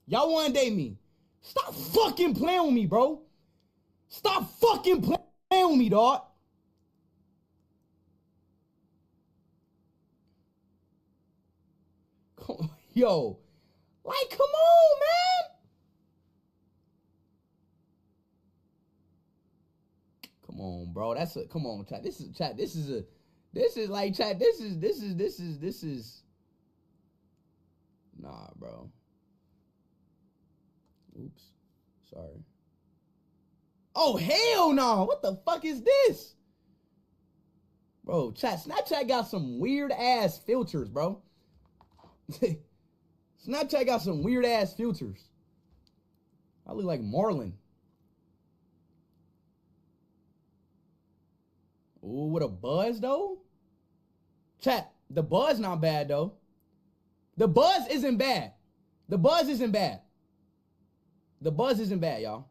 Y'all want to date me. Stop fucking playing with me, bro. Stop fucking playing with me, dog. Yo, like, come on, man. Come on, bro. Come on, chat. This is like, chat. This is. Nah, bro. Oops. Sorry. Oh, hell no. What the fuck is this? Bro, chat, Snapchat got some weird ass filters, bro. Snapchat got some weird ass filters. I look like Marlon. Ooh, with a buzz though? Chat, the buzz not bad though. The buzz isn't bad. The buzz isn't bad. The buzz isn't bad, y'all.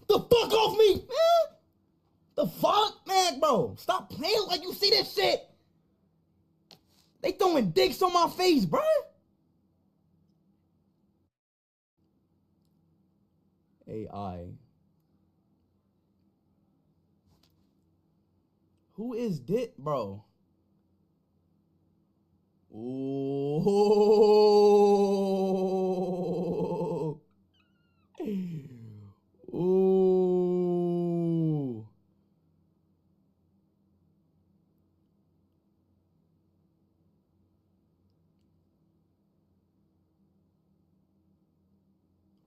The fuck off me, man! The fuck, man, bro? Stop playing like you see this shit. They throwing dicks on my face, bro. AI. Who is this, bro? Ooh. Ooh.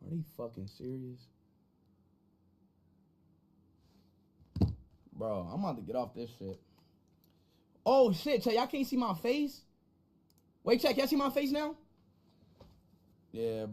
Are they fucking serious? Bro, I'm about to get off this shit. Oh shit, chat, y'all can't see my face? Wait, chat, y'all see my face now? Yeah.